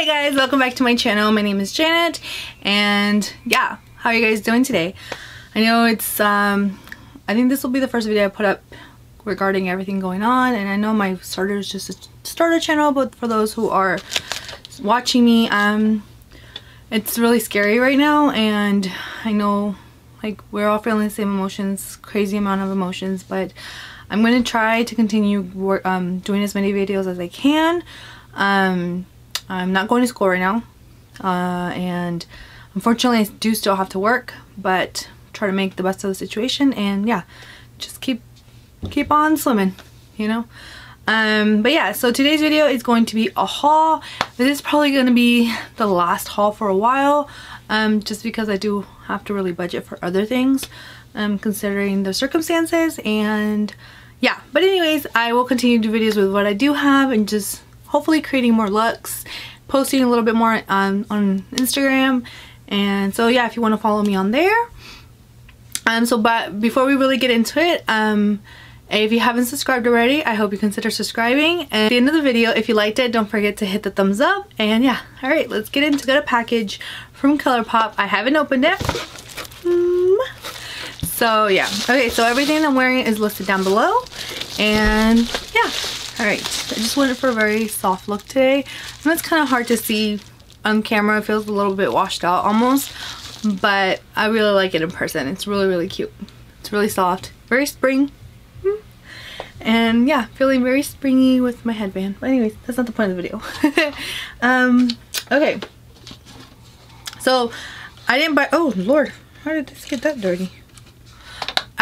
Hey guys, welcome back to my channel. My name is Janet, and yeah, how are you guys doing today? I know it's I think this will be the first video I put up regarding everything going on, and I know my starter is just a starter channel, but for those who are watching me, it's really scary right now, and I know like we're all feeling the same emotions, crazy amount of emotions, but I'm going to try to continue doing as many videos as I can. I'm not going to school right now, and unfortunately I do still have to work, but try to make the best of the situation, and yeah, just keep on swimming, you know. But yeah, so today's video is going to be a haul. This is probably going to be the last haul for a while, just because I do have to really budget for other things, considering the circumstances, and yeah. But anyways, I will continue to do videos with what I do have, and just hopefully creating more looks, posting a little bit more on Instagram, and so yeah, if you want to follow me on there. But before we really get into it, if you haven't subscribed already, I hope you consider subscribing. And at the end of the video, if you liked it, don't forget to hit the thumbs up. And yeah, alright, let's get into the package from Colourpop. I haven't opened it. So yeah, okay, so everything I'm wearing is listed down below, and yeah. Alright, I just went for a very soft look today, and it's kind of hard to see on camera. It feels a little bit washed out almost, but I really like it in person. It's really cute. It's really soft, very spring, and yeah, feeling very springy with my headband. But anyways, that's not the point of the video. Okay, so I didn't buy, oh lord, how did this get that dirty?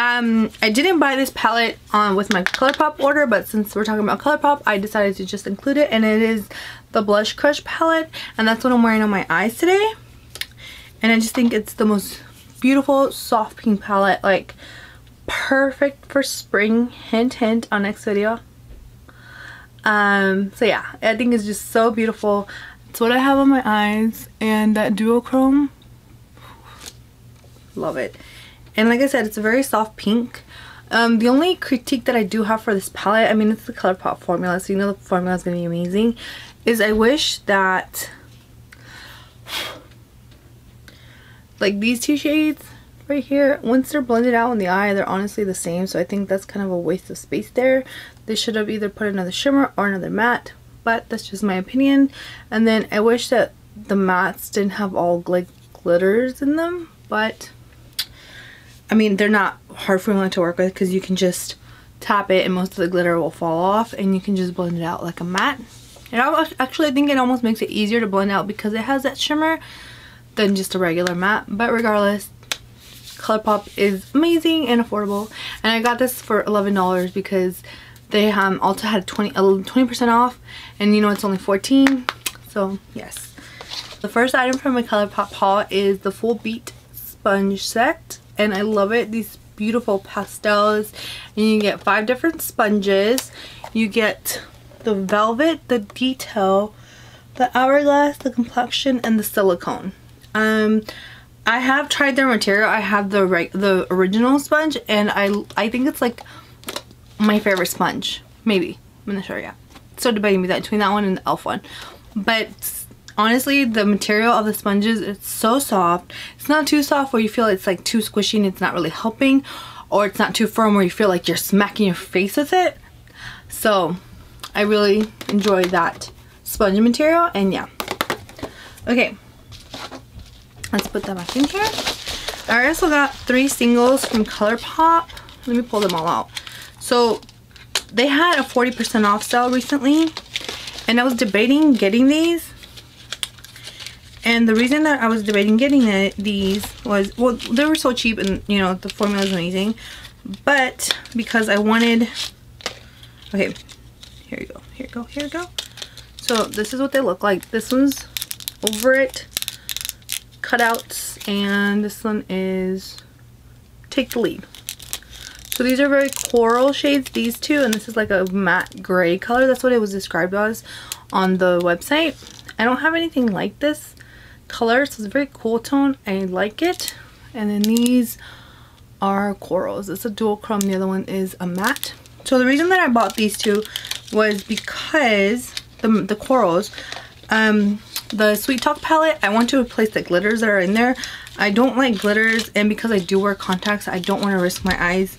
I didn't buy this palette with my Colourpop order, but since we're talking about Colourpop, I decided to just include it, and it is the Blush Crush palette, and that's what I'm wearing on my eyes today. And I just think it's the most beautiful soft pink palette, like perfect for spring. Hint hint on next video. So yeah, I think it's just so beautiful. It's what I have on my eyes, and that duochrome, love it. And like I said, it's a very soft pink. The only critique that I do have for this palette, I mean, it's the Colourpop formula, so you know the formula is going to be amazing, is I wish that like these two shades right here, once they're blended out in the eye, they're honestly the same, so I think that's kind of a waste of space there. They should have either put another shimmer or another matte, but that's just my opinion. And then I wish that the mattes didn't have all like glitters in them, but I mean, they're not hard formula to work with, because you can just tap it and most of the glitter will fall off, and you can just blend it out like a matte. And actually, I think it almost makes it easier to blend out because it has that shimmer than just a regular matte. But regardless, Colourpop is amazing and affordable, and I got this for $11 because they also had 20% off, and you know it's only $14. So yes, the first item from my Colourpop haul is the Full Beat sponge set. And I love it. These beautiful pastels, and you get 5 different sponges. You get the velvet, the detail, the hourglass, the complexion, and the silicone. I have tried their material. I have the original sponge, and I think it's like my favorite sponge. Maybe, I'm not sure yet. So debating between that one and the e.l.f. one, but honestly, the material of the sponges, it's so soft. It's not too soft where you feel it's like too squishy and it's not really helping, or it's not too firm where you feel like you're smacking your face with it. So I really enjoy that sponge material, and yeah. Okay, let's put that back in here. I also got 3 singles from Colourpop. Let me pull them all out. So they had a 40% off sale recently, and I was debating getting these. And the reason that I was debating getting these was, well, they were so cheap, and you know the formula is amazing, but because I wanted, okay, here you go. So this is what they look like. This one's over it cutouts, and this one is Take the Lead. So these are very coral shades, these two, and this is like a matte gray color. That's what it was described as on the website. I don't have anything like this color, so it's a very cool tone. I like it. And then these are corals. It's a dual chrome, the other one is a matte. So the reason that I bought these two was because the corals, the Sweet Talk palette, I want to replace the glitters that are in there. I don't like glitters, and because I do wear contacts, I don't want to risk my eyes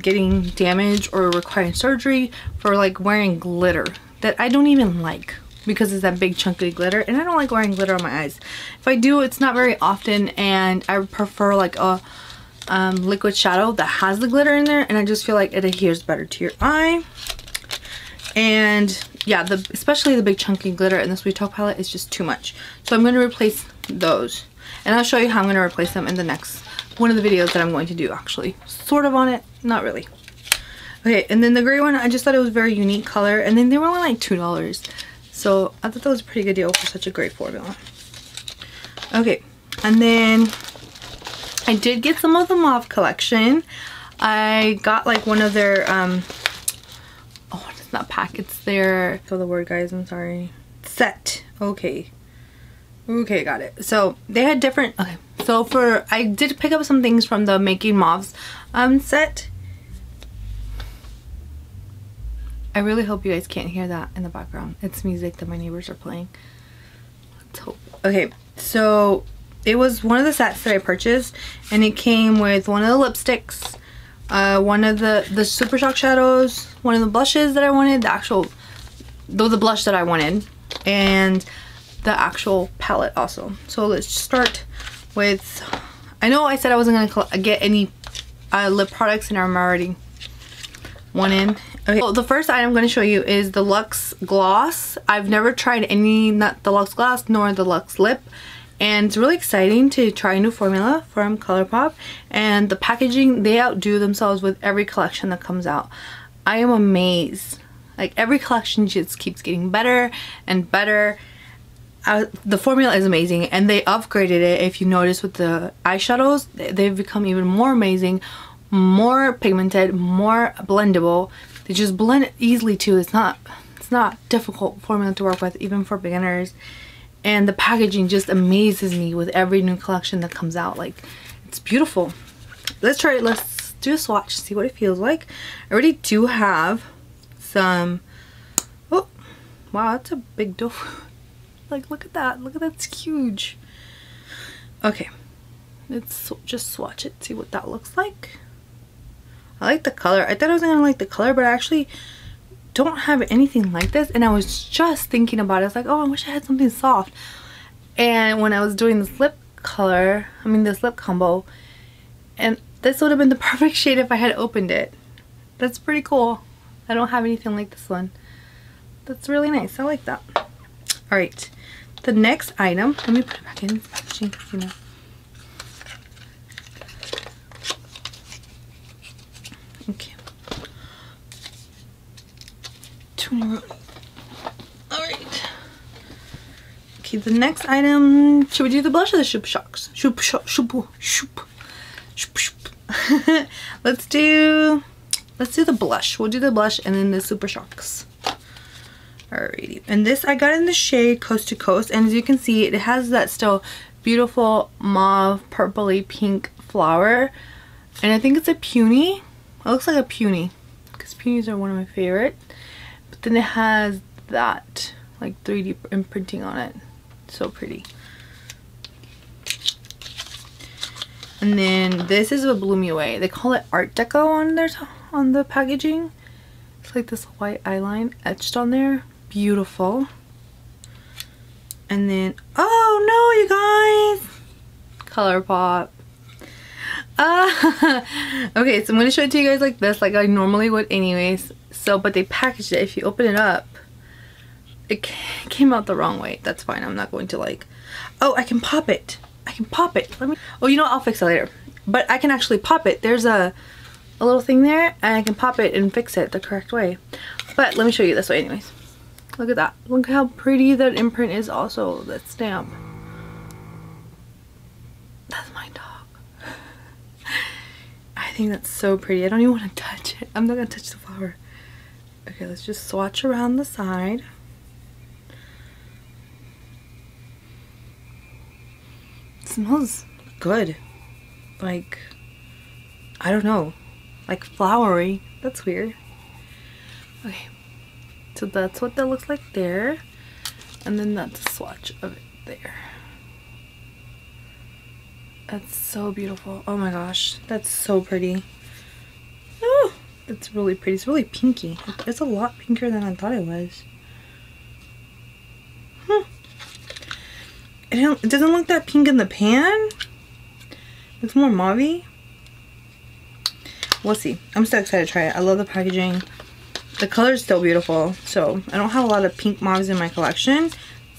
getting damaged or requiring surgery for like wearing glitter that I don't even like, because it's that big chunky glitter, and I don't like wearing glitter on my eyes. If I do, it's not very often, and I prefer like a liquid shadow that has the glitter in there, and I just feel like it adheres better to your eye. And yeah, especially the big chunky glitter in the Sweet Talk palette is just too much. So I'm going to replace those, and I'll show you how I'm going to replace them in the next one of the videos that I'm going to do, actually. Sort of on it, not really. Okay, and then the gray one, I just thought it was a very unique color, and then they were only like $2. So I thought that was a pretty good deal for such a great formula. Okay, and then I did get some of the Mauve collection. I got like one of their, oh, it's not pack, it's their, throw the word guys, I'm sorry. Set, okay. Okay, got it. So they had different, okay. So I did pick up some things from the Making Mauves set. I really hope you guys can't hear that in the background. It's music that my neighbors are playing. Let's hope. Okay, so it was one of the sets that I purchased, and it came with one of the lipsticks, one of the Super Shock shadows, one of the blushes that I wanted, the blush that I wanted, and the actual palette also. So let's start with, I know I said I wasn't going to get any lip products, and I'm already one in. Okay, so the first item I'm going to show you is the Luxe Gloss. I've never tried any, not the Luxe Gloss nor the Luxe Lip, and it's really exciting to try a new formula from Colourpop, and the packaging, they outdo themselves with every collection that comes out. I am amazed. Like, every collection just keeps getting better and better. The formula is amazing, and they upgraded it. If you notice with the eyeshadows, they've become even more amazing, more pigmented, more blendable. They just blend easily too. It's not difficult formula to work with, even for beginners. And the packaging just amazes me with every new collection that comes out. Like, it's beautiful. Let's try it. Let's do a swatch, see what it feels like. I already do have some, oh wow, that's a big dough. Like, look at that, it's huge. Okay, let's just swatch it, see what that looks like. I like the color. I thought I wasn't gonna like the color, but I actually don't have anything like this, and I was just thinking about it. I was like, oh, I wish I had something soft. And when I was doing this lip color, I mean this lip combo, and this would have been the perfect shade if I had opened it. That's pretty cool. I don't have anything like this one. That's really nice. I like that. All right, the next item, let me put it back in the packaging, you know. Okay. All right. Okay, the next item, should we do the blush or the Shoop Shocks? Shoop. Let's do the blush. We'll do the blush and then the Super Shocks. Alrighty, and this I got in the shade Coast to Coast, and as you can see, it has that still beautiful mauve purpley pink flower, and I think it's a peony. It looks like a peony because peonies are one of my favorite, but then it has that like 3D imprinting on it. So pretty. And then this is what blew me away. They call it Art Deco on the packaging. It's like this white eyeline etched on there. Beautiful. And then, oh no, you guys, Colourpop. Okay, so I'm gonna show it to you guys like this, like I normally would anyways. So, but they packaged it. If you open it up, it came out the wrong way. That's fine. I'm not going to like, oh, I can pop it. I can pop it. Let me, oh, you know what? I'll fix it later. But I can actually pop it. There's a little thing there, and I can pop it and fix it the correct way. But let me show you this way anyways. Look at that. Look how pretty that imprint is also, that stamp. That's my dog. I think that's so pretty. I don't even want to touch it. I'm not going to touch the flower. Okay, let's just swatch around the side. It smells good. Like, I don't know. Like flowery. That's weird. Okay. So that's what that looks like there. And then that's a swatch of it there. That's so beautiful. Oh my gosh, that's so pretty. Oh, that's really pretty. It's really pinky. It's a lot pinker than I thought it was. It doesn't look that pink in the pan. It's more mauve-y. We'll see. I'm so excited to try it. I love the packaging. The color is still beautiful. So I don't have a lot of pink mauves in my collection.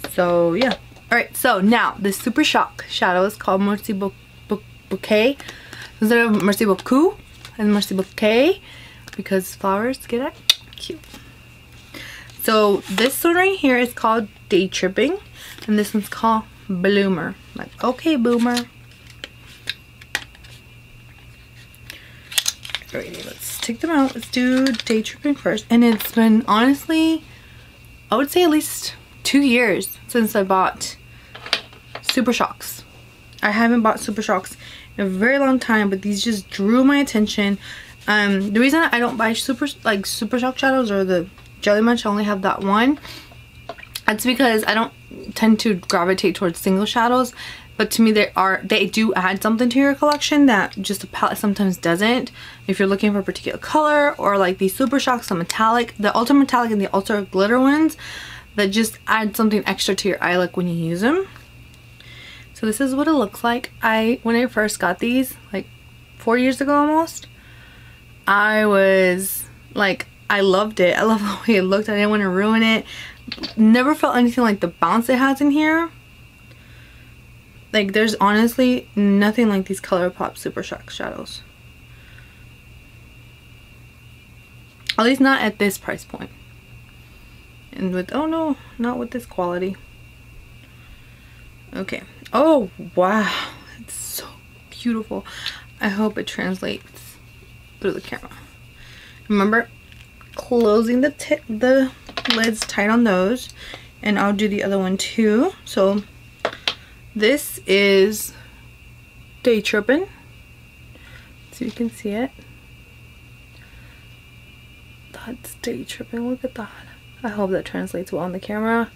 So yeah. Alright, so now this Super Shock shadow is called Merci Bouquet. Instead of Merci Beaucoup and Merci Bouquet, because flowers get it cute. So this one right here is called Day Tripping, and this one's called Bloomer. Like, okay, boomer. Alrighty, let's take them out. Let's do Day Tripping first. And it's been, honestly, I would say at least 2 years since I bought Super Shocks. I haven't bought Super Shocks in a very long time, but these just drew my attention. The reason I don't buy Super Shock shadows or the Jelly Munch, I only have that one. That's because I don't tend to gravitate towards single shadows, but to me they do add something to your collection that just a palette sometimes doesn't. If you're looking for a particular color, or like these Super Shocks, the metallic, the ultra metallic and the ultra glitter ones, that just add something extra to your eye look when you use them. So this is what it looks like. When I first got these, like 4 years ago almost, I was like, I loved it. I love the way it looked. I didn't want to ruin it. Never felt anything like the bounce it has in here. Like, there's honestly nothing like these Colourpop Super Shock shadows. At least not at this price point. And with, oh no, not with this quality. Okay. Oh, wow. It's so beautiful. I hope it translates through the camera. Remember, closing the lids tight on those, and I'll do the other one too. So this is Day Trippin', so you can see it. That's Day Trippin'. Look at that. I hope that translates well on the camera.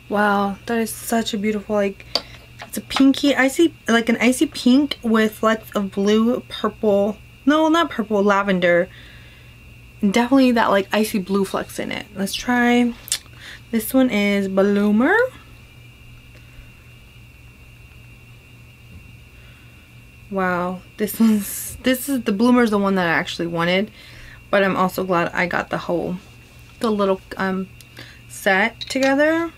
Wow, that is such a beautiful, like, it's a pinky, icy, like an icy pink with flecks of blue, purple, no, not purple, lavender. And definitely that like icy blue flecks in it. Let's try, this one is Bloomer. Wow, this is the Bloomer is the one that I actually wanted, but I'm also glad I got the little set together.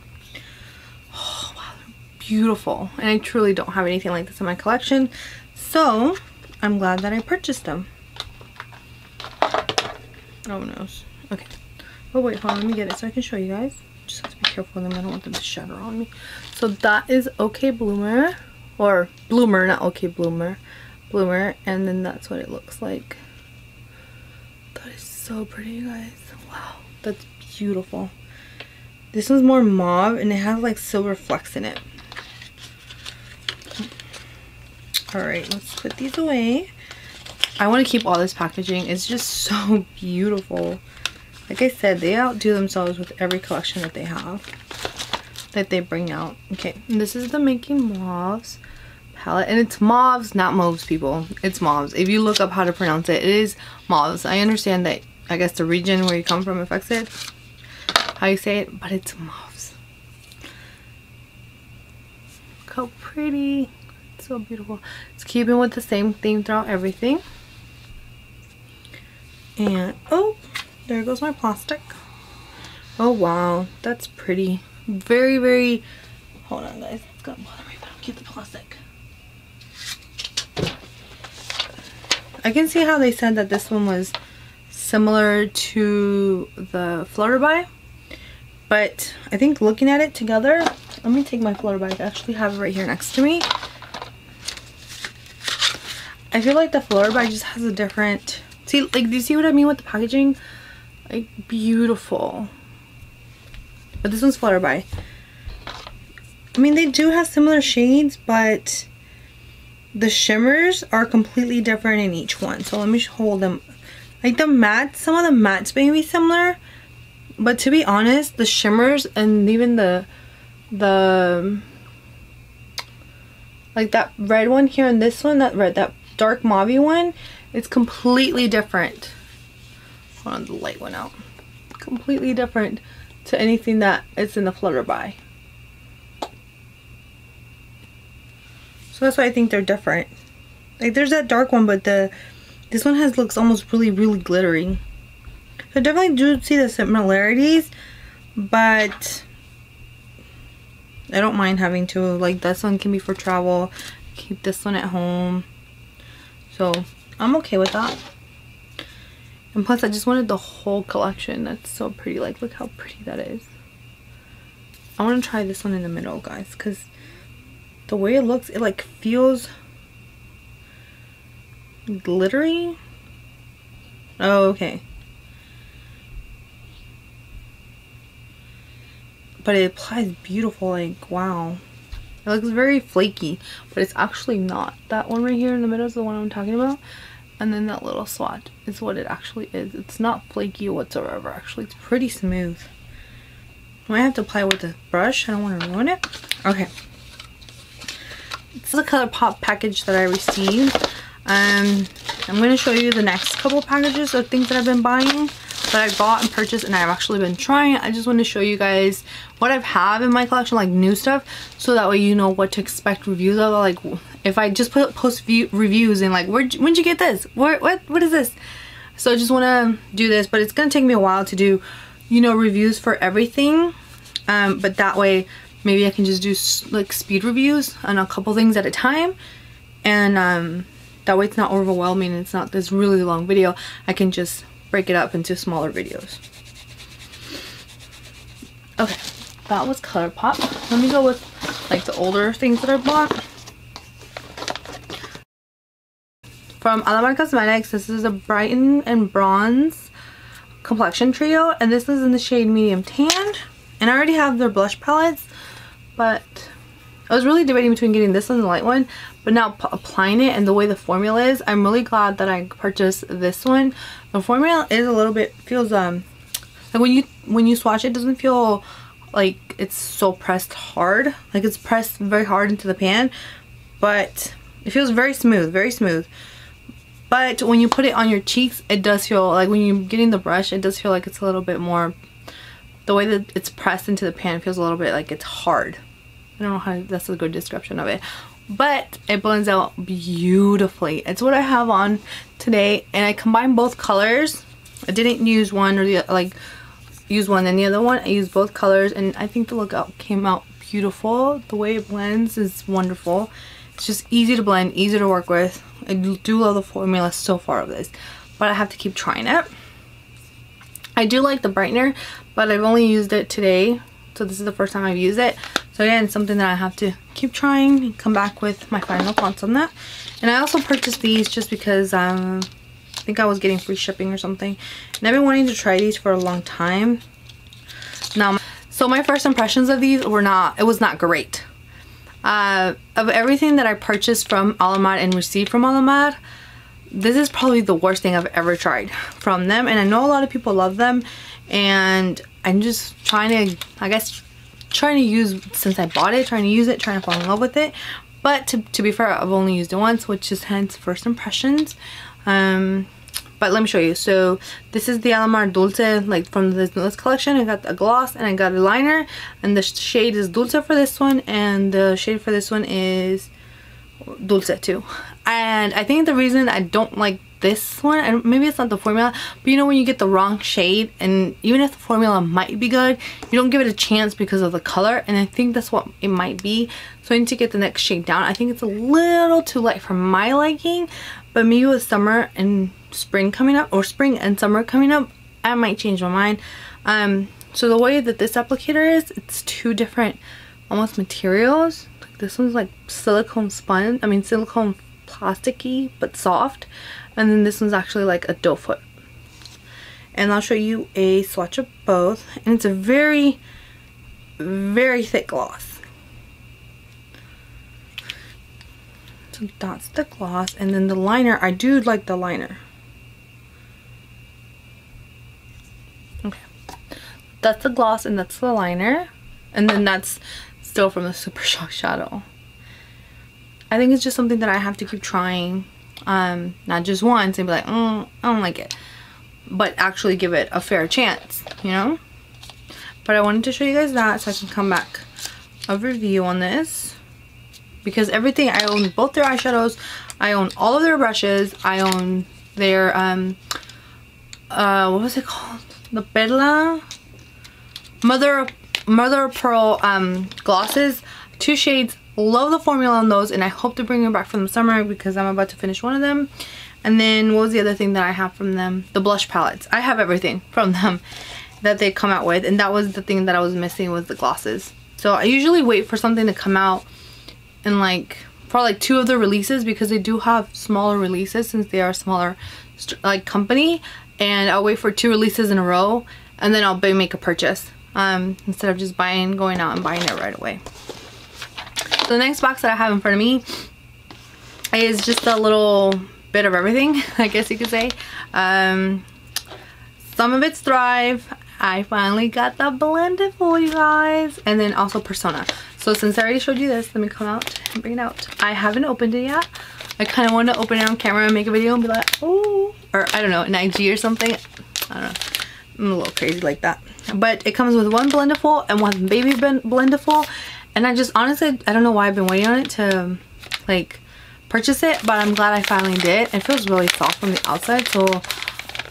Oh wow, they're beautiful, and I truly don't have anything like this in my collection, so I'm glad that I purchased them. Oh no. Okay. Oh wait, hold on, let me get it so I can show you guys. Just have to be careful with them. I don't want them to shatter on me. So that is Okay Bloomer, or Bloomer, not Okay Bloomer. Bloomer, and then that's what it looks like. That is so pretty, you guys. Wow, that's beautiful. This one's more mauve, and it has like silver flecks in it. Alright, let's put these away. I want to keep all this packaging. It's just so beautiful. Like I said, they outdo themselves with every collection that they have, that they bring out. Okay, and this is the Making Mauves palette, and it's mauves, not mauves, people. It's mauves. If you look up how to pronounce it, it is mauves. I understand that, I guess the region where you come from affects it, how you say it, but it's mauves. Look how pretty. It's so beautiful. It's keeping with the same theme throughout everything. And oh, there goes my plastic. Oh wow, that's pretty. Very, very, hold on guys, it's gonna bother me if I don't keep the plastic. I can see how they said that this one was similar to the Flutterby, but I think looking at it together, let me take my Flutterby. I actually have it right here next to me. I feel like the Flutterby just has a different, see, like, do you see what I mean with the packaging? Like, beautiful. But this one's Flutterby. I mean, they do have similar shades, but the shimmers are completely different in each one. So let me hold them. Like the mattes, some of the mattes may be similar, but to be honest, the shimmers and even the like that red one here and this one, that dark mauve one, it's completely different. Hold on, the light went out. Completely different to anything that is in the Flutterby. So that's why I think they're different. Like there's that dark one, but this one looks almost really glittery. So I definitely do see the similarities, but I don't mind having to, like this one can be for travel, keep this one at home. So I'm okay with that. And plus I just wanted the whole collection. That's so pretty. Like look how pretty that is. I want to try this one in the middle, guys, because the way it looks, it like feels glittery. Oh, okay. But it applies beautiful, like wow. It looks very flaky, but it's actually not. That one right here in the middle is the one I'm talking about. And then that little swatch is what it actually is. It's not flaky whatsoever, actually. It's pretty smooth. I might have to apply it with a brush. I don't want to ruin it. Okay. This is a Colourpop package that I received. I'm going to show you the next couple packages of things that I've been buying, that I bought and purchased and I've actually been trying. I just want to show you guys what I have in my collection, like new stuff, so that way you know what to expect reviews of. Like if I just post reviews and like, when'd you get this? What is this? So I just want to do this, but it's going to take me a while to do, you know, reviews for everything. But that way maybe I can just do like speed reviews on a couple things at a time, and that way it's not overwhelming and it's not this really long video. I can just break it up into smaller videos. Okay, that was Colourpop. Let me go with like the older things that I bought. From Alamar Cosmetics, this is a Brighten and Bronze complexion trio, and this is in the shade medium tan. And I already have their blush palettes, but I was really debating between getting this one and the light one, but now applying it and the way the formula is, I'm really glad that I purchased this one. The formula is a little bit, feels like when you swatch it, doesn't feel like it's so pressed hard. Like it's pressed very hard into the pan, but it feels very smooth, very smooth. But when you put it on your cheeks, it does feel like when you're getting the brush, it does feel like it's a little bit more, the way that it's pressed into the pan feels a little bit like it's hard. I don't know how that's a good description of it, but it blends out beautifully. It's what I have on today, and I combined both colors. I didn't use one or the like use one and the other one. I used both colors, and I think the look came out beautiful. The way it blends is wonderful. It's just easy to blend, easy to work with. I do love the formula so far of this, but I have to keep trying it. I do like the brightener, but I've only used it today, so this is the first time I've used it. So again, something that I have to keep trying and come back with my final thoughts on that. And I also purchased these just because I think I was getting free shipping or something, and I've been wanting to try these for a long time now. So my first impressions of these were not, it was not great. Of everything that I purchased from Alamar and received from Alamar, this is probably the worst thing I've ever tried from them. And I know a lot of people love them, and I'm just trying to, I guess, trying to use, since I bought it, trying to use it, trying to fall in love with it. But to be fair, I've only used it once, which is hence first impressions. But let me show you. So this is the Alamar Dulce, like from this collection. I got a gloss and I got a liner, and the shade is Dulce for this one, and the shade for this one is Dulce too. And I think the reason I don't like this one, and maybe it's not the formula, but you know when you get the wrong shade, and even if the formula might be good, you don't give it a chance because of the color, and I think that's what it might be. So I need to get the next shade down. I think it's a little too light for my liking, but maybe with summer and spring coming up, or spring and summer coming up, I might change my mind. So the way that this applicator is, it's two different almost materials. This one's like silicone sponge, I mean silicone plasticky but soft, and then this one's actually like a doe foot. And I'll show you a swatch of both, and it's a very thick gloss. So that's the gloss, and then the liner, I do like the liner. that's the gloss and that's the liner. And then that's still from the Super Shock shadow. I think it's just something that I have to keep trying. Not just once and be like, I don't like it. But actually give it a fair chance, you know? But I wanted to show you guys that so I can come back a review on this. Because everything, I own both their eyeshadows. I own all of their brushes. I own their, what was it called? The Perla? Mother of Pearl glosses. 2 shades. Love the formula on those, and I hope to bring them back from the summer because I'm about to finish one of them. And then what was the other thing that I have from them? The blush palettes. I have everything from them that they come out with, and that was the thing that I was missing, was the glosses. So I usually wait for something to come out in like for like 2 of the releases, because they do have smaller releases since they are a smaller like company, and I'll wait for 2 releases in a row and then I'll make a purchase instead of just going out and buying it right away. So the next box that I have in front of me is just a little bit of everything, I guess you could say. Some of it's Thrive. I finally got the blended for you guys. And then also Persona. So since I already showed you this, let me come out and bring it out. I haven't opened it yet. I kind of want to open it on camera and make a video and be like, oh, or I don't know, an IG or something. I don't know. I'm a little crazy like that. But it comes with 1 blendable and 1 baby blendable. And I just, honestly, I don't know why I've been waiting on it to, like, purchase it. But I'm glad I finally did. It feels really soft from the outside. So I'm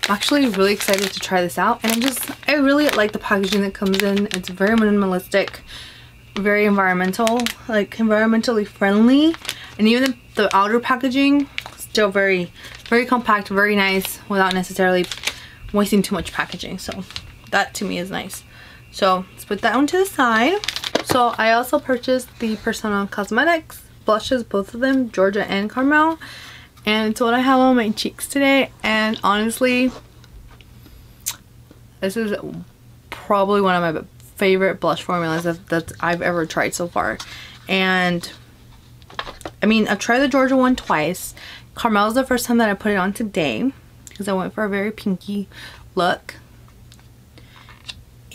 actually really excited to try this out. And I really like the packaging that comes in. It's very minimalistic. Very environmental. Like, environmentally friendly. And even the outer packaging, still very, very compact. Very nice. Without necessarily wasting too much packaging. So that to me is nice. So let's put that one to the side. So I also purchased the Persona Cosmetics blushes, both of them, Georgia and Carmel. And it's what I have on my cheeks today. And honestly, this is probably one of my favorite blush formulas that I've ever tried so far. And I mean, I've tried the Georgia one twice. Carmel's the first time that I put it on today because I went for a very pinky look.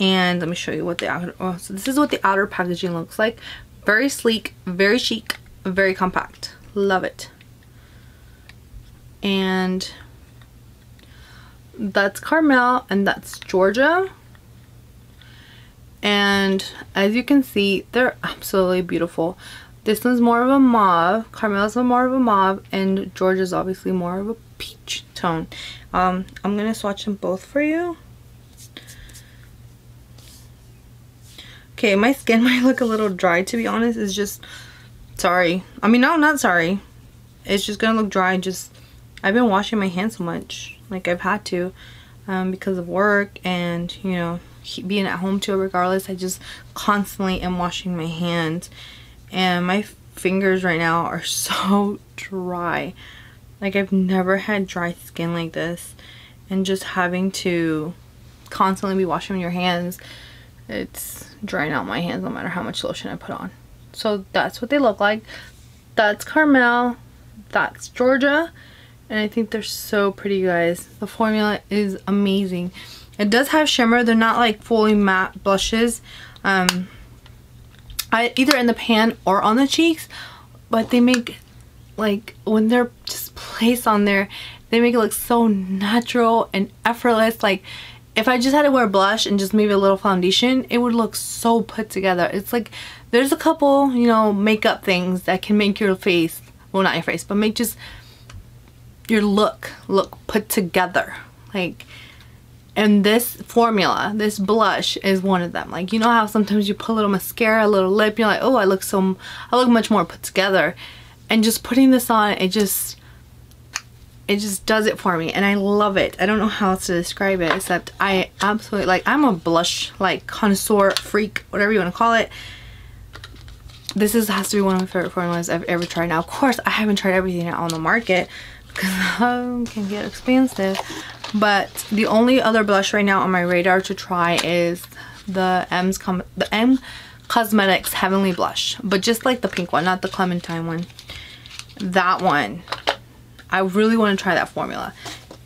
And let me show you what the outer, so this is what the outer packaging looks like. Very sleek, very chic, very compact. Love it. And that's Carmel and that's Georgia. And as you can see, they're absolutely beautiful. This one's more of a mauve, Carmel's more of a mauve, and Georgia's obviously more of a peach tone. I'm gonna swatch them both for you. Okay, my skin might look a little dry, to be honest. It's just, sorry. I mean, no, not sorry. It's just gonna look dry. Just, I've been washing my hands so much. Like, I've had to because of work and, you know, being at home too, regardless. I just constantly am washing my hands. And my fingers right now are so dry. Like, I've never had dry skin like this. And just having to constantly be washing your hands, it's drying out my hands no matter how much lotion I put on. So that's what they look like. That's Carmel. That's Georgia. And I think they're so pretty, guys. The formula is amazing. It does have shimmer. They're not like fully matte blushes. Either in the pan or on the cheeks. But they make, like, when they're just placed on there, they make it look so natural and effortless. Like, if I just had to wear blush and just maybe a little foundation, it would look so put together. It's like, there's a couple, you know, makeup things that can make your face, well, not your face, but make just your look put together. Like, and this formula, this blush is one of them. Like, you know how sometimes you put a little mascara, a little lip, you're like, oh, I look much more put together. And just putting this on, it just does it for me, and I love it. I don't know how else to describe it, except I absolutely, like, I'm a blush, like, connoisseur, freak, whatever you want to call it. This has to be one of my favorite formulas I've ever tried. Now, of course, I haven't tried everything out on the market because it can get expensive. But the only other blush right now on my radar to try is the M Cosmetics Heavenly Blush, but just like the pink one, not the Clementine one. That one, I really want to try that formula.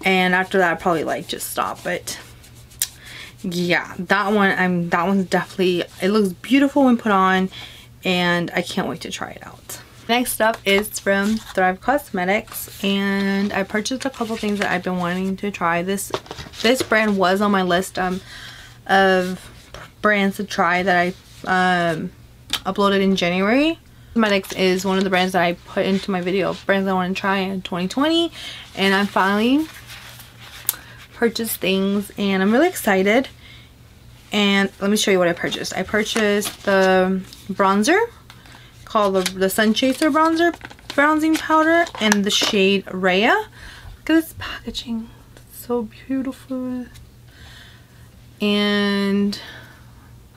And after that, I'll probably, like, just stop. But yeah, that one's definitely, it looks beautiful when put on, and I can't wait to try it out. Next up is from Thrive Cosmetics, and I purchased a couple things that I've been wanting to try. This brand was on my list of brands to try that I uploaded in January. Cosmetics is one of the brands that I put into my video of brands I want to try in 2020, and I finally purchased things and I'm really excited. And let me show you what I purchased. I purchased the bronzer called the Sun Chaser bronzing powder in the shade Rhea. Look at this packaging, it's so beautiful. And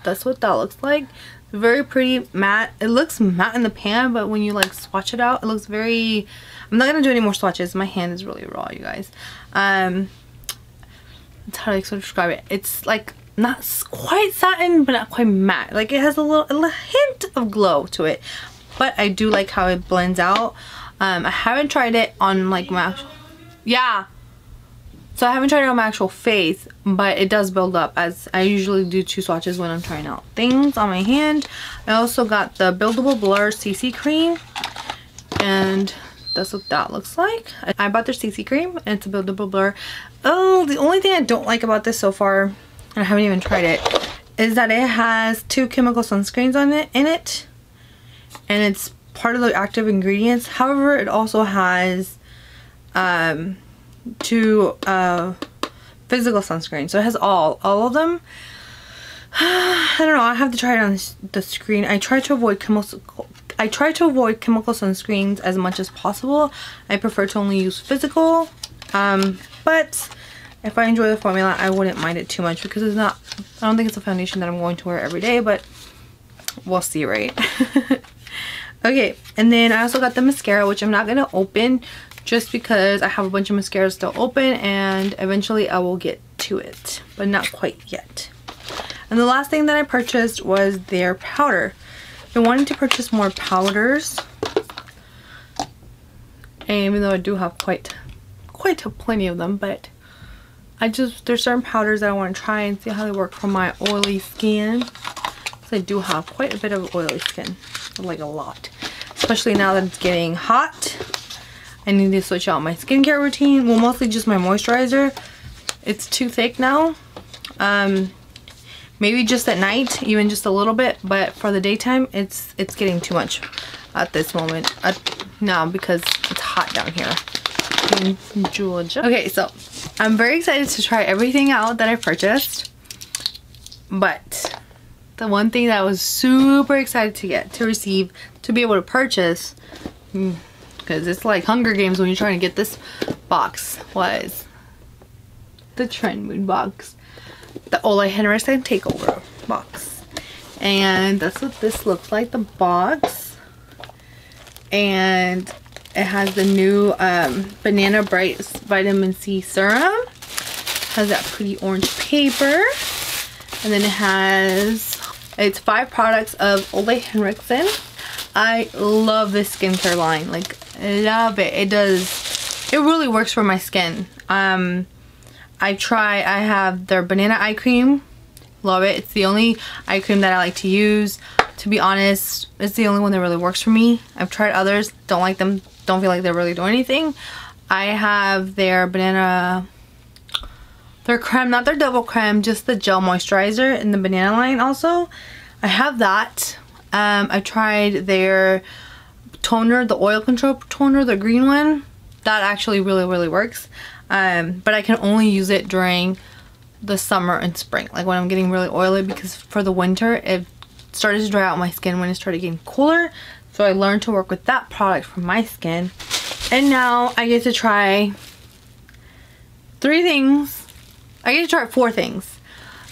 that's what that looks like. Very pretty matte. It looks matte in the pan, but when you like swatch it out, it looks very, I'm not gonna do any more swatches, my hand is really raw, you guys. That's how I describe it. It's like not quite satin, but not quite matte. Like it has a hint of glow to it, but I do like how it blends out. I haven't tried it on like my actual, so I haven't tried it on my actual face, but it does build up, as I usually do 2 swatches when I'm trying out things on my hand. I also got the Buildable Blur CC cream, and that's what that looks like. I bought their CC cream, and it's a Buildable Blur. Oh, the only thing I don't like about this so far, and I haven't even tried it, is that it has 2 chemical sunscreens in it, and it's part of the active ingredients. However, it also has 2 physical sunscreen, so it has all of them. I don't know, I have to try it on the screen. I try to avoid chemical sunscreens as much as possible. I prefer to only use physical, but if I enjoy the formula, I wouldn't mind it too much, because it's not, I don't think it's a foundation that I'm going to wear every day, but we'll see, right? Okay, and then I also got the mascara, which I'm not going to open just because I have a bunch of mascaras still open, and eventually I will get to it, but not quite yet. And the last thing that I purchased was their powder. I've been wanting to purchase more powders, and even though I do have quite plenty of them, but there's certain powders that I want to try and see how they work for my oily skin. So I do have quite a bit of oily skin, like a lot, especially now that it's getting hot. I need to switch out my skincare routine. Well, mostly just my moisturizer. It's too thick now. Maybe just at night, even just a little bit, but for the daytime, it's getting too much at this moment now, because it's hot down here in Georgia. Okay, so I'm very excited to try everything out that I purchased, but the one thing that I was super excited to receive, to be able to purchase, because it's like Hunger Games when you're trying to get this box, was the Trend Mood box. The Ole Henriksen Takeover box. And that's what this looks like, the box. And it has the new Banana Bright Vitamin C Serum. Has that pretty orange paper. And then it's 5 products of Ole Henriksen. I love this skincare line. Like, I love it. It really works for my skin. I have their banana eye cream. Love it. It's the only eye cream that I like to use. To be honest, it's the only one that really works for me. I've tried others, don't like them, don't feel like they're really doing anything. I have their creme, not their double creme, just the gel moisturizer in the banana line also. I have that. I tried their toner, the oil control toner, the green one. That actually really works. But I can only use it during the summer and spring, like when I'm getting really oily, because for the winter it started to dry out my skin when it started getting cooler. So I learned to work with that product for my skin, and now I get to try 3 things. I get to try 4 things.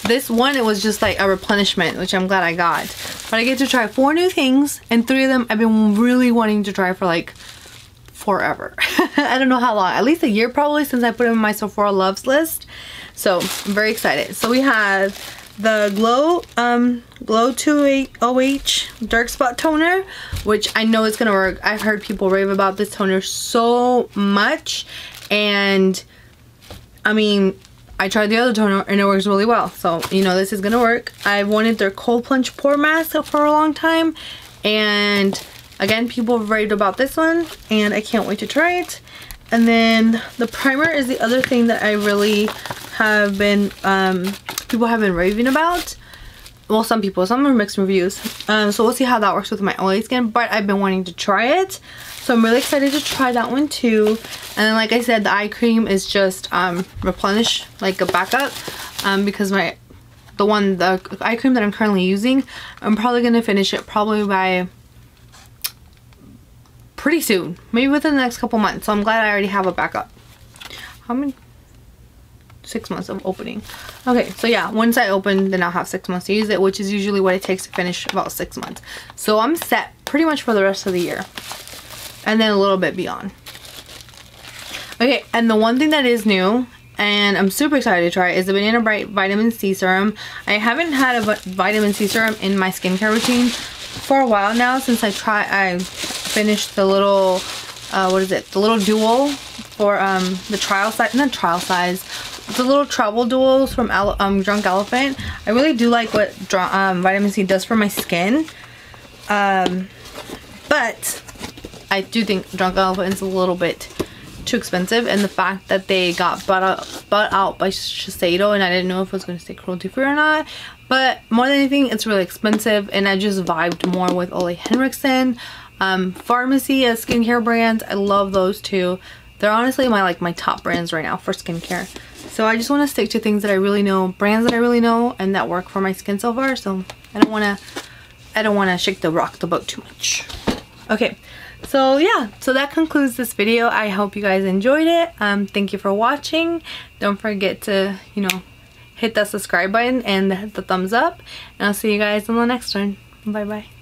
This one, it was just like a replenishment, which I'm glad I got, but I get to try 4 new things, and 3 of them I've been really wanting to try for like forever. I don't know how long, at least a year probably, since I put it in my Sephora loves list. So I'm very excited. So we have the Glow 2OH Dark Spot Toner, which I know it's gonna work. I've heard people rave about this toner so much, and I mean, I tried the other toner and it works really well. So, you know, this is gonna work. I wanted their Cold Plunge Pore Mask for a long time. And again, people have raved about this one and I can't wait to try it. And then the primer is the other thing that I really have been, people have been raving about. Well, some are mixed reviews. So we'll see how that works with my oily skin, but I've been wanting to try it. So I'm really excited to try that one too. And then, like I said, the eye cream is just replenish, like a backup, because the eye cream that I'm currently using, I'm probably gonna finish it probably by pretty soon, maybe within the next couple months. So I'm glad I already have a backup. How many? 6 months of opening. Okay, so yeah, once I open, then I'll have 6 months to use it, which is usually what it takes to finish, about 6 months. So I'm set pretty much for the rest of the year, and then a little bit beyond. Okay, and the one thing that is new, and I'm super excited to try, is the Banana Bright Vitamin C Serum. I haven't had a vitamin C serum in my skincare routine for a while now, since I finished the little, what is it? The little dual for the trial size, not trial size, the little travel duals from Drunk Elephant. I really do like what vitamin C does for my skin. But I do think Drunk Elephant is a little bit too expensive, and the fact that they got bought out by Shiseido, and I didn't know if it was going to stay cruelty free or not. But more than anything, it's really expensive, and I just vibed more with Ole Henriksen. Pharmacy as skincare brands, I love those too. They're honestly my top brands right now for skincare. So I just want to stick to things that I really know, brands that I really know, and that work for my skin so far. So I don't want to rock the boat too much. Okay, so yeah, so that concludes this video. I hope you guys enjoyed it. Thank you for watching. Don't forget to, you know, hit that subscribe button and the thumbs up, and I'll see you guys on the next one. Bye bye.